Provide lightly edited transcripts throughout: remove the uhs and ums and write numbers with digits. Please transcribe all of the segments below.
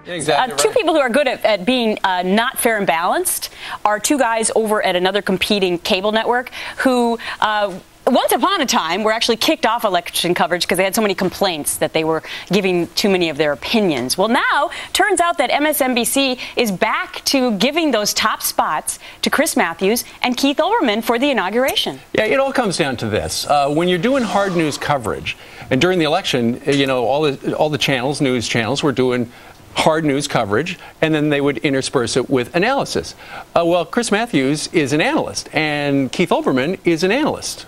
Exactly Two people who are good at being not fair and balanced are two guys over at another competing cable network who once upon a time were actually kicked off election coverage because they had so many complaints that they were giving too many of their opinions. Well, now turns out that MSNBC is back to giving those top spots to Chris Matthews and Keith Olbermann for the inauguration. Yeah, it all comes down to this. When you're doing hard news coverage, and during the election, you know, all the channels, news channels, were doing hard news coverage, and then they would intersperse it with analysis. Well, Chris Matthews is an analyst, and Keith Olbermann is an analyst.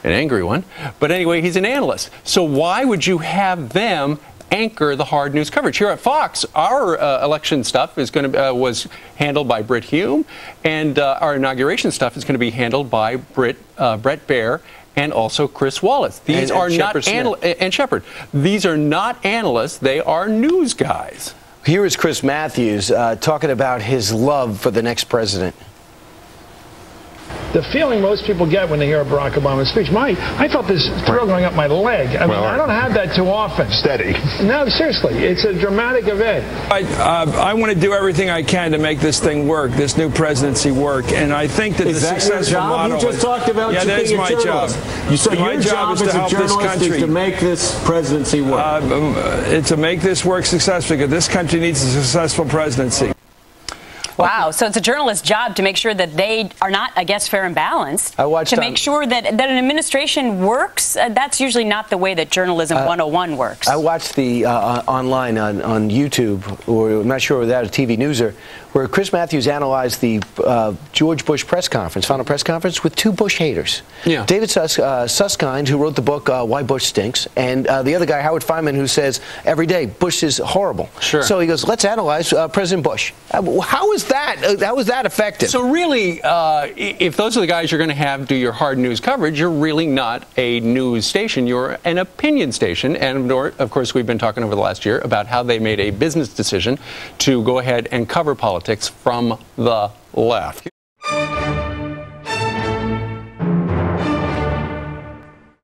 An angry one. But anyway, he's an analyst. So why would you have them anchor the hard news coverage? Here at Fox, our election stuff is going to was handled by Brit Hume, and our inauguration stuff is going to be handled by Brett Baier and also Chris Wallace. These are not and Shepard. These are not analysts. They are news guys. Here is Chris Matthews talking about his love for the next president. The feeling most people get when they hear a Barack Obama speech, I felt this thrill going up my leg. I mean, I don't have that too often. Steady. No, seriously, it's a dramatic event. I want to do everything I can to make this thing work, this new presidency work, and I think that the successful model. You just talked about yeah, that's my job. You said my your job is to help this country is to make this presidency work. To make this work successfully, because this country needs a successful presidency. Wow. So it's a journalist's job to make sure that they are not, I guess, fair and balanced. To make sure that an administration works. That's usually not the way that journalism 101 works. I watched the online on YouTube, or I'm not sure without a TV newser, where Chris Matthews analyzed the George Bush press conference, final press conference, with two Bush haters. Yeah. David Susskind, who wrote the book Why Bush Stinks, and the other guy, Howard Fineman, who says every day Bush is horrible. Sure. So he goes, let's analyze President Bush. How is that? How is that effective? So really, if those are the guys you're going to have do your hard news coverage, you're really not a news station. You're an opinion station. And of course, we've been talking over the last year about how they made a business decision to go ahead and cover politics from the left.